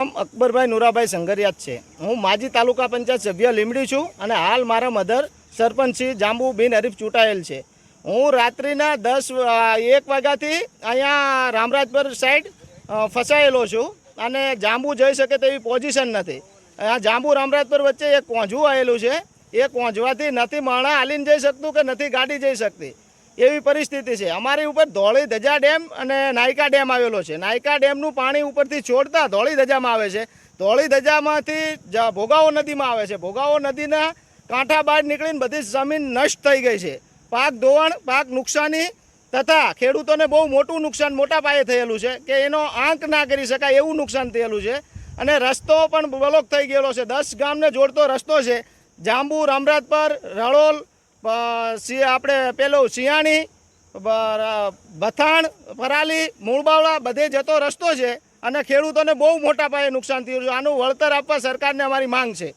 અકબરભાઈ નુરાભાઈ સંઘરિયાત છે। હું માજી તાલુકા પંચાયત સભ્ય લીમડી છું અને હાલ મારા મધર સરપંચ શ્રી જાંબુ બિન હરીફ ચૂંટાયેલ છે। હું રાત્રિના 1 વાગ્યાથી અહીંયા રામરાજપર સાઈડ ફસાયેલો છું અને જાંબુ જઈ શકે તેવી પોઝિશન નથી। આ જાંબુ રામરાજપર વચ્ચે એક કોંઝું આવેલું છે। એ કોંઝવાથી નથી માણા હાલીને જઈ શકતું કે નથી ગાડી જઈ શકતી એવી પરિસ્થિતિ છે। અમારી ઉપર ધોળી ધજા ડેમ અને નાયકા ડેમ આવેલો છે। નાયકા ડેમનું પાણી ઉપરથી છોડતા ધોળી ધજામાં આવે છે। ધોળી ધજામાંથી ભોગાવો નદીમાં આવે છે। ભોગાવો નદીના કાંઠા બહાર નીકળીને બધી જમીન નષ્ટ થઈ ગઈ છે। પાક ધોવાણ, પાક નુકસાની તથા ખેડૂતોને બહુ મોટું નુકસાન મોટા પાયે થયેલું છે કે એનો આંક ના કરી શકાય એવું નુકસાન થયેલું છે। અને રસ્તો પણ બ્લોક થઈ ગયેલો છે। 10 ગામને જોડતો રસ્તો છે। જાંબુ, રામરાજપર, રળોલ, આપણે પેલો સિયાણી, બથાણ, પરાલી, મૂળબાવળા બધે જતો રસ્તો છે અને ખેડૂતોને બહુ મોટા પાયે નુકસાન થયું છે। આનું વળતર આપવા સરકારને અમારી માંગ છે।